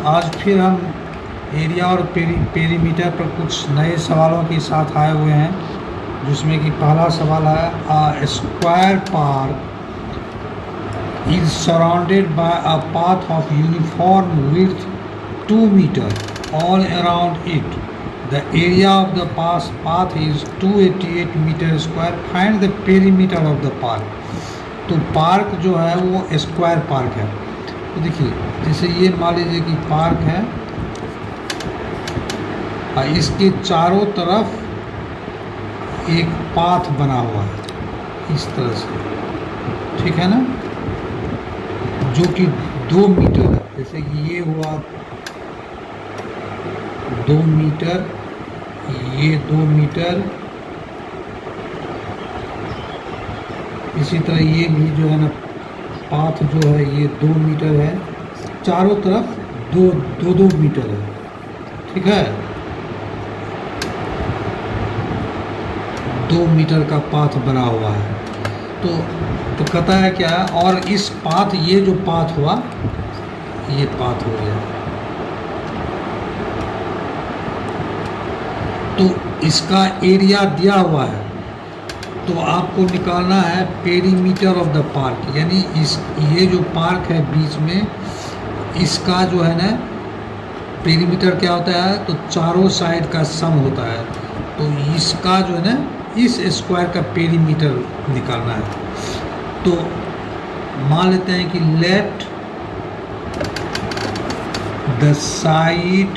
आज फिर हम एरिया और पेरीमीटर पर कुछ नए सवालों के साथ आए हुए हैं, जिसमें कि पहला सवाल है a square park is surrounded by a path of uniform width 2 metre all around it. The area of the path is 288 metre square. Find the perimeter of the park. तो पार्क जो है वो स्क्वायर पार्क है। तो देखिए, जैसे ये मान लीजिए कि पार्क है और इसके चारों तरफ एक पाथ बना हुआ है इस तरह से, ठीक है ना, जो कि 2 मीटर है। जैसे कि ये हुआ 2 मीटर, ये 2 मीटर, इसी तरह ये भी जो है ना पाथ जो है ये 2 मीटर है, चारों तरफ 2 मीटर है, ठीक है। 2 मीटर का पाथ बना हुआ है। तो कहता है क्या, और इस पाथ, ये जो पाथ हुआ, ये पाथ हो गया, तो इसका एरिया दिया हुआ है। तो आपको निकालना है पेरीमीटर ऑफ द पार्क, यानी ये जो पार्क है बीच में, इसका जो है ना पेरीमीटर क्या होता है, तो चारों साइड का सम होता है। तो इसका जो है ना इस स्क्वायर का पेरीमीटर निकालना है। तो मान लेते हैं कि let the side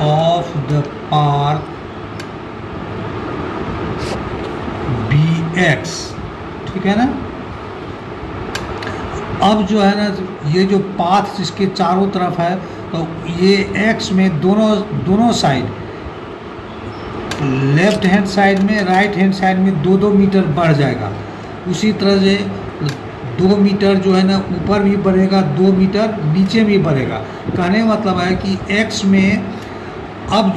of the park x, ठीक है ना। अब जो है ना ये जो पाथ जिसके चारों तरफ है, तो ये x में दोनों साइड, लेफ्ट हैंड साइड में, राइट हैंड साइड में 2-2 मीटर बढ़ जाएगा। उसी तरह से 2 मीटर जो है ना ऊपर भी बढ़ेगा, 2 मीटर नीचे भी बढ़ेगा। कहने का मतलब है कि x में अब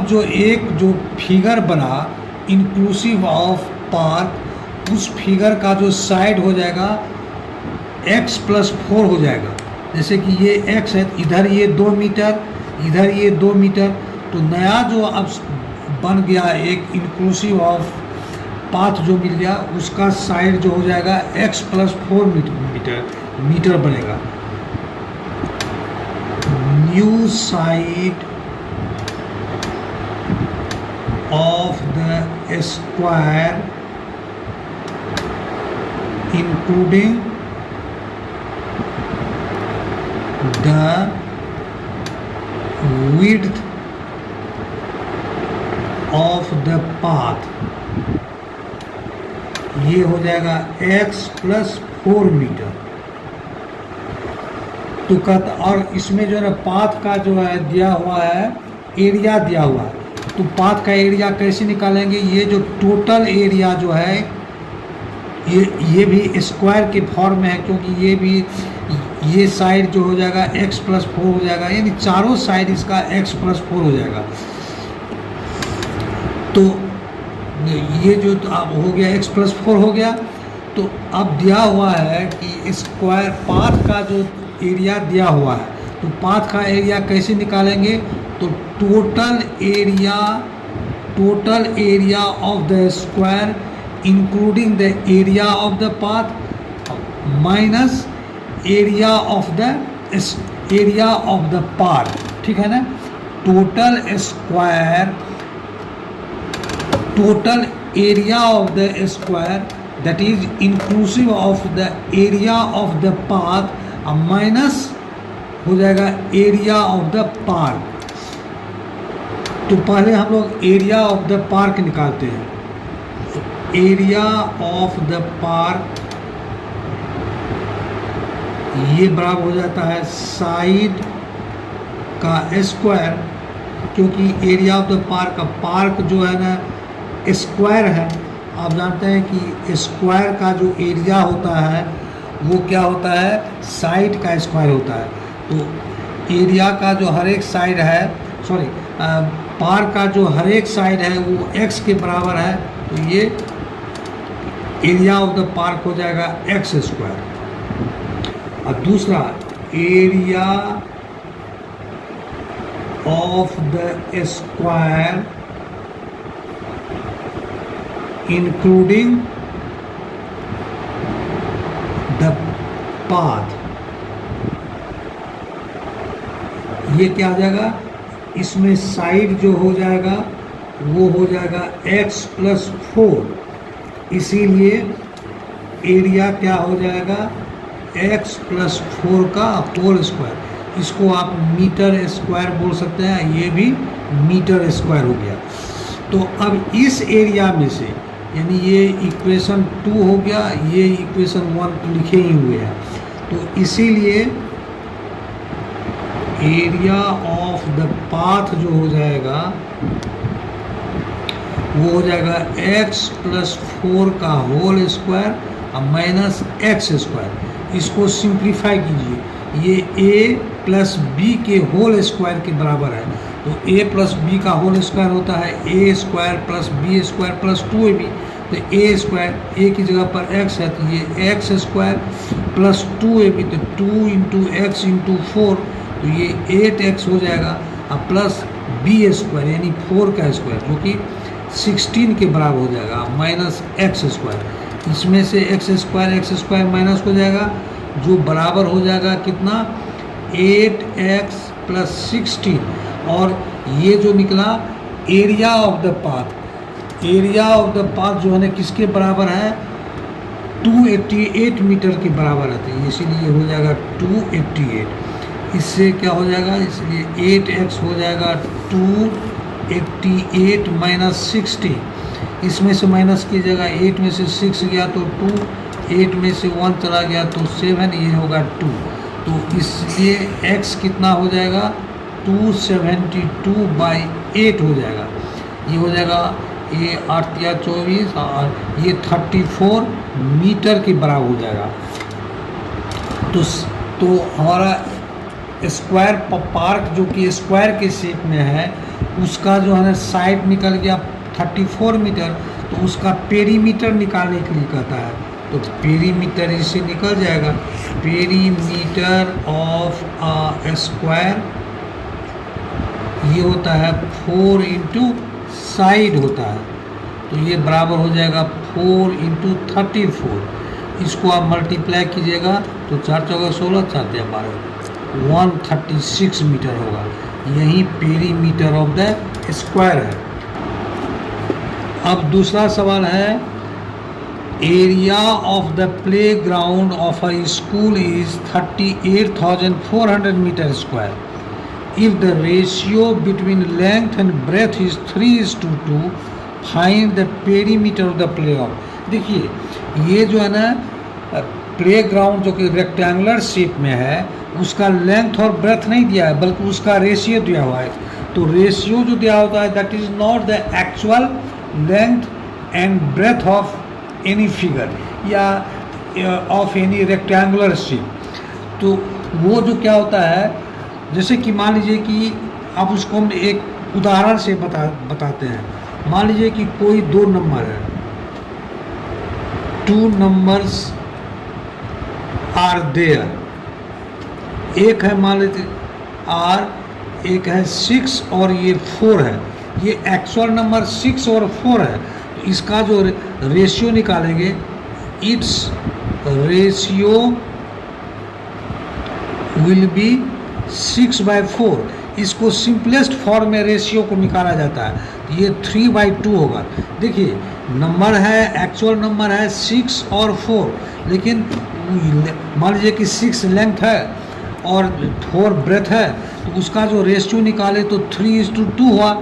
जो एक जो फिगर बना इंक्लूसिव ऑफ पार्क, उस फिगर का जो साइड हो जाएगा x+4 हो जाएगा। जैसे कि ये x है, इधर ये 2 मीटर, इधर ये 2 मीटर, तो नया जो अब बन गया एक इंक्लूसिव ऑफ पाथ जो मिल गया, उसका साइड जो हो जाएगा x+4 मीटर बनेगा। New side of the square including the width of the path, ये हो जाएगा x+4 मीटर। तो कहता, और इसमें जो है ना पाथ का जो है दिया हुआ है, एरिया दिया हुआ है। तो पाथ का एरिया कैसे निकालेंगे, ये जो टोटल एरिया जो है ये भी स्क्वायर के फॉर्म में है, क्योंकि ये साइड जो हो जाएगा x+4 हो जाएगा, यानी चारों साइड इसका x+4 हो जाएगा। तो ये जो अब हो गया x+4 हो गया। तो अब दिया हुआ है कि स्क्वायर पाथ का जो एरिया दिया हुआ है, तो पाथ का एरिया कैसे निकालेंगे, तो total area of the square including the area of the path minus area of the park, ठीक है ना। Total area of the square that is inclusive of the area of the path minus हो जाएगा area of the park. तो पहले हम लोग area of the park निकालते हैं। एरिया ऑफ द पार्क ये बराबर हो जाता है साइड का स्क्वायर, क्योंकि एरिया ऑफ द पार्क जो है ना स्क्वायर है। आप जानते हैं कि स्क्वायर का जो एरिया होता है वो क्या होता है, साइड का स्क्वायर होता है। तो एरिया का जो हर एक साइड है, पार्क का जो हर एक साइड है वो x के बराबर है, तो ये एरिया ऑफ द पार्क हो जाएगा x²। और दूसरा area of the square including the path, ये क्या हो जाएगा, इसमें साइड जो हो जाएगा वो हो जाएगा x+4, इसीलिए एरिया क्या हो जाएगा x+4 का होल स्क्वायर। इसको आप मीटर स्क्वायर बोल सकते हैं, ये भी मीटर स्क्वायर हो गया। तो अब इस एरिया में से, यानी ये इक्वेशन 2 हो गया, ये इक्वेशन 1 तो लिखे ही हुए हैं, तो इसीलिए एरिया ऑफ द पाथ जो हो जाएगा वो हो जाएगा x+4 का होल स्क्वायर और माइनस एक्स स्क्वायर। इसको सिंप्लीफाई कीजिए, ये a प्लस बी के होल स्क्वायर के बराबर है। तो a प्लस बी का होल स्क्वायर होता है a square plus B square plus 2ab। तो a स्क्वायर, a की जगह पर x है, तो ये x स्क्वायर प्लस 2ab, तो 2 इंटू एक्स इंटू 4, तो ये 8x हो जाएगा, और प्लस बी स्क्वायर यानी 4 का स्क्वायर जो कि 16 के बराबर हो जाएगा, माइनस एक्स स्क्वायर। इसमें से एक्स स्क्वायर माइनस हो जाएगा, जो बराबर हो जाएगा कितना, 8x प्लस 16। और ये जो निकला area of the path, area of the path जो है ना किसके बराबर है, 288 मीटर के बराबर है, तो इसीलिए हो जाएगा 288। इससे क्या हो जाएगा, इसलिए 8x हो जाएगा 288 माइनस 60। इसमें से माइनस कीजिएगा, 8 में से 6 गया तो 2, 8 में से 1 चला गया तो 7, ये होगा 2। तो इसलिए x कितना हो जाएगा, 272/8 हो जाएगा। ये हो जाएगा, ये 8 या 24 और ये 34 मीटर के बराबर हो जाएगा। तो हमारा स्क्वायर पार्क जो कि स्क्वायर के शेप में है, उसका जो है ना साइड निकल गया 34 मीटर, तो उसका पेरीमीटर निकालने के लिए कहता है। तो पेरीमीटर इससे निकल जाएगा, पेरीमीटर ऑफ अ स्क्वायर ये होता है 4 इंटू साइड होता है, तो ये बराबर हो जाएगा 4 इंटू 34। इसको आप मल्टीप्लाई कीजिएगा तो 4 चौका 16, 4 या 12, 136 मीटर होगा। यही पेरीमीटर ऑफ द स्क्वायर है। अब दूसरा सवाल है, area of the playground of a school is 38,400 metre square. If the ratio between length and breadth is 3:2, find the perimeter of the play of. देखिए, ये जो है ना प्ले ग्राउंड जो कि रेक्टेंगुलर शेप में है, उसका लेंथ और ब्रेथ नहीं दिया है, बल्कि उसका रेशियो दिया हुआ है। तो रेशियो जो दिया होता है, that is not the actual length and breadth of any figure या ऑफ एनी रेक्टेंगुलर शेप। तो वो जो क्या होता है, जैसे कि मान लीजिए कि आप उसको हम एक उदाहरण से बताते हैं। मान लीजिए कि कोई 2 नंबर है, 2 नंबर्स आर देयर। एक है मान लीजिए R, एक है 6 और ये 4 है। ये एक्चुअल नंबर 6 और 4 है। तो इसका जो रेशियो निकालेंगे, इट्स रेशियो विल बी 6/4। इसको सिंपलेस्ट फॉर्म में रेशियो को निकाला जाता है, तो ये 3/2 होगा। देखिए, नंबर है, एक्चुअल नंबर है 6 और 4, लेकिन मान लीजिए कि 6 लेंथ है और 4 ब्रेथ है, तो उसका जो रेशियो निकाले तो 3:2 हुआ।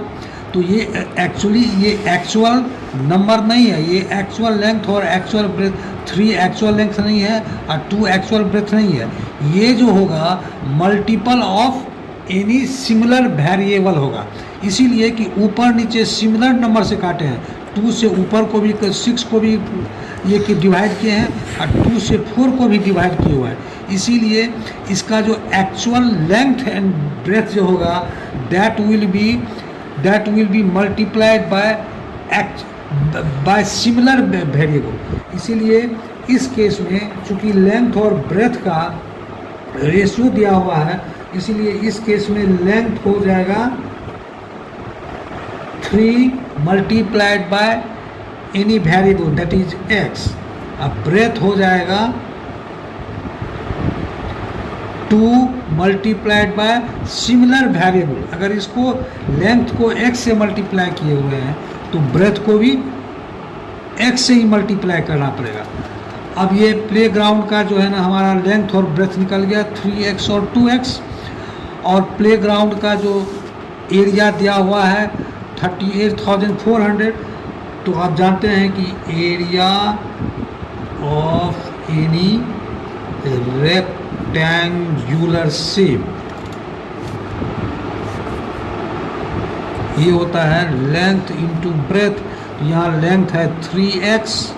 तो ये एक्चुअली ये एक्चुअल नंबर नहीं है, ये एक्चुअल लेंथ और एक्चुअल ब्रेथ, 3 एक्चुअल लेंथ नहीं है और 2 एक्चुअल ब्रेथ नहीं है। ये जो होगा multiple of any similar variable होगा। इसीलिए कि ऊपर नीचे सिमिलर नंबर से काटे हैं, 2 से ऊपर को भी 6 को भी ये कि डिवाइड किए हैं और 2 से 4 को भी डिवाइड किए हुए हैं। इसीलिए इसका जो एक्चुअल लेंथ एंड ब्रेथ जो होगा, that will be multiplied by similar variable. इसीलिए इस केस में चूंकि लेंथ और ब्रेथ का रेशियो दिया हुआ है, इसीलिए इस केस में लेंथ हो जाएगा 3 multiplied by any variable that is x। अब ब्रेथ हो जाएगा 2 मल्टीप्लाइड बाय सिमिलर वेरिएबल। अगर इसको लेंथ को x से मल्टीप्लाई किए हुए हैं तो ब्रेथ को भी x से ही मल्टीप्लाई करना पड़ेगा। अब ये प्ले ग्राउंड का जो है ना हमारा लेंथ और ब्रेथ निकल गया 3x और 2x, और प्ले ग्राउंड का जो एरिया दिया हुआ है 38,400। तो आप जानते हैं कि area of any rectangular shape ये होता है लेंथ इंटू ब्रेथ। यहाँ लेंथ है 3x,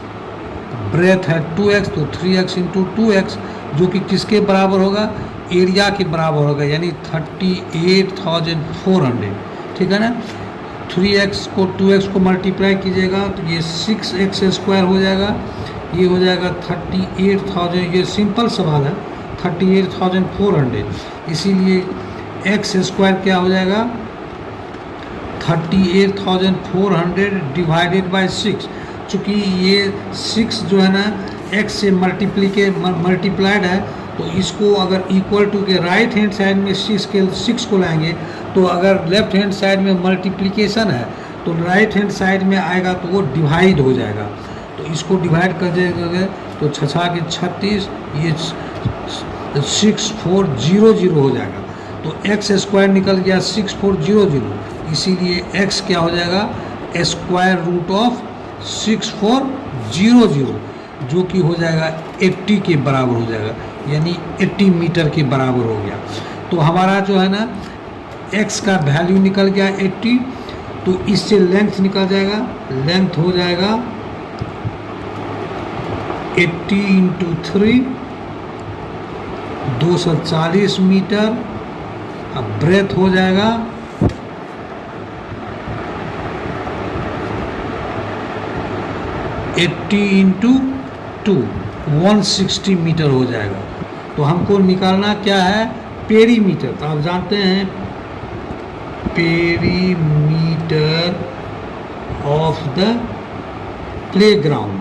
ब्रेथ है 2x, तो 3x इंटू 2x जो कि किसके बराबर होगा, एरिया के बराबर होगा, यानी 38,400। ठीक है ना। 3x को 2x को मल्टीप्लाई कीजिएगा तो ये 6x स्क्वायर हो जाएगा, ये हो जाएगा 38,000। ये सिंपल सवाल है, 38,400। इसीलिए x स्क्वायर क्या हो जाएगा 38,400 डिवाइडेड बाय 6। चूँकि ये 6 जो है ना x से मल्टीप्लाइड है, तो इसको अगर इक्वल टू के राइट हैंड साइड में 6 को लाएंगे, तो अगर लेफ्ट हैंड साइड में मल्टीप्लिकेशन है तो राइट हैंड साइड में आएगा तो वो डिवाइड हो जाएगा। तो इसको डिवाइड कर देंगे तो 6 के 36, ये 6400 हो जाएगा। तो x स्क्वायर निकल गया 6400, इसीलिए x क्या हो जाएगा स्क्वायर रूट ऑफ 6400, जो कि हो जाएगा 80 के बराबर हो जाएगा, यानी 80 मीटर के बराबर हो गया। तो हमारा जो है ना x का वैल्यू निकल गया 80, तो इससे लेंथ निकल जाएगा, लेंथ हो जाएगा 80 इंटू 3 240 मीटर। अब ब्रेथ हो जाएगा 80 इंटू 2 160 मीटर हो जाएगा। तो हमको निकालना क्या है पेरीमीटर। तो आप जानते हैं पेरीमीटर ऑफ द प्लेग्राउंड,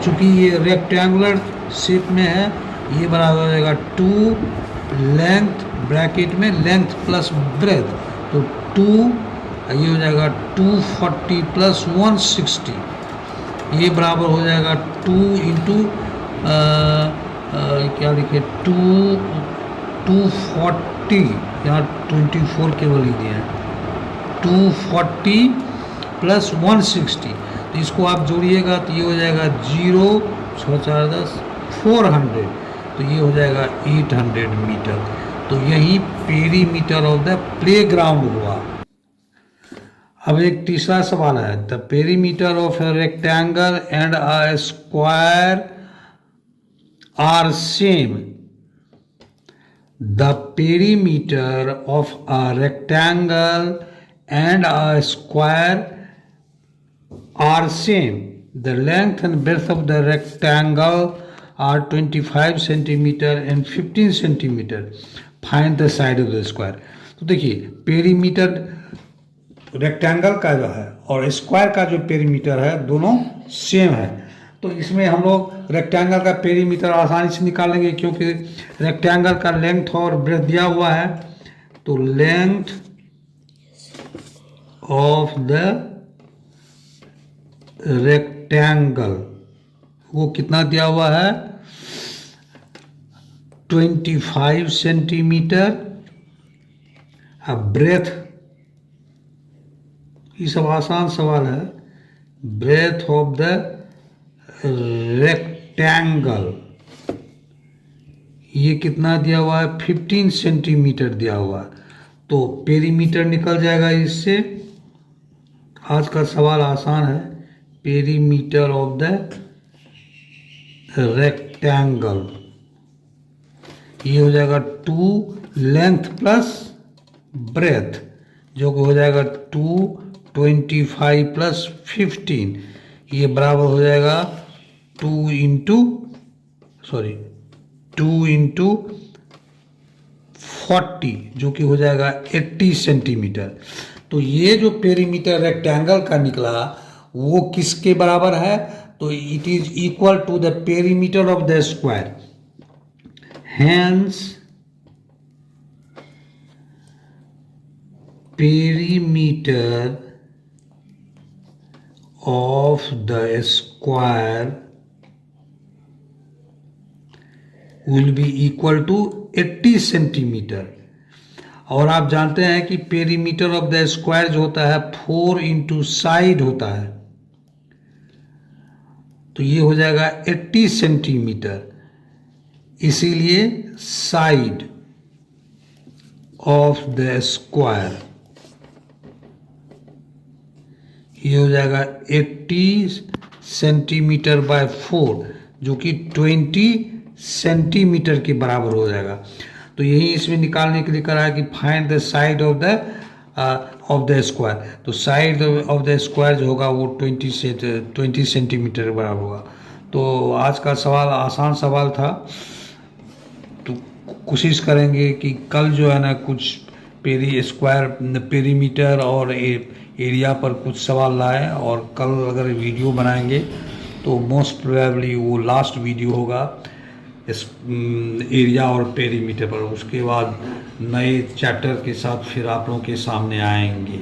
चूँकि ये रेक्टेंगुलर शेप में है, ये बराबर हो जाएगा 2 लेंथ ब्रैकेट में लेंथ प्लस ब्रेथ, तो 2 ये हो जाएगा 240 प्लस 160, ये बराबर हो जाएगा 2 इंटू क्या लिखे 240, यहाँ 24 केवल ही दिया है, 240 प्लस 160। तो इसको आप जोड़िएगा तो ये हो जाएगा 0 6 4 10 400, तो ये हो जाएगा 800 मीटर। तो यही पेरीमीटर ऑफ द प्लेग्राउंड हुआ। अब एक तीसरा सवाल है, the perimeter of a rectangle and a square are same. The perimeter of a rectangle and a square are same. The length and breadth of the rectangle are 25 centimeter and 15 centimeter. Find the side of the square. तो देखिए perimeter rectangle का जो है और square का जो perimeter है दोनों सेम है। तो इसमें हम लोग रेक्टेंगल का पेरीमीटर आसानी से निकाल लेंगे, क्योंकि रेक्टेंगल का लेंथ और ब्रेथ दिया हुआ है। तो लेंथ ऑफ द रेक्टेंगल वो कितना दिया हुआ है 25 सेंटीमीटर। अब ब्रेथ, ये सब आसान सवाल है। ब्रेथ ऑफ द रेक्टेंगल ये कितना दिया हुआ है 15 सेंटीमीटर दिया हुआ है। तो पेरीमीटर निकल जाएगा इससे। आज का सवाल आसान है। पेरीमीटर ऑफ द रेक्टेंगल ये हो जाएगा 2 लेंथ प्लस ब्रेथ, जो कि हो जाएगा 225 प्लस 15, ये बराबर हो जाएगा 2 इंटू 2 इंटू 40 जो कि हो जाएगा 80 सेंटीमीटर। तो ये जो पेरीमीटर रेक्टेंगल का निकला वो किसके बराबर है? तो it is equal to the perimeter of the square. Hence perimeter of the square will be equal to 80 centimetre. और आप जानते हैं कि पेरीमीटर ऑफ द स्क्वायर जो होता है 4 इंटू साइड होता है, तो ये हो जाएगा 80 सेंटीमीटर। इसीलिए साइड ऑफ द स्क्वायर ये हो जाएगा 80 सेंटीमीटर बाय 4 जो कि 20 सेंटीमीटर के बराबर हो जाएगा। तो यही इसमें निकालने के लिए करा है कि find the side of the square. तो साइड ऑफ द स्क्वायर जो होगा वो 20 सेंटीमीटर के बराबर होगा। तो आज का सवाल आसान सवाल था, तो कोशिश करेंगे कि कल जो है ना कुछ पेरीमीटर और एरिया पर कुछ सवाल लाए, और कल अगर वीडियो बनाएंगे तो मोस्ट प्रोबेबली वो लास्ट वीडियो होगा इस एरिया और पेरीमीटर पर। उसके बाद नए चैप्टर के साथ फिर आप लोगों के सामने आएंगे।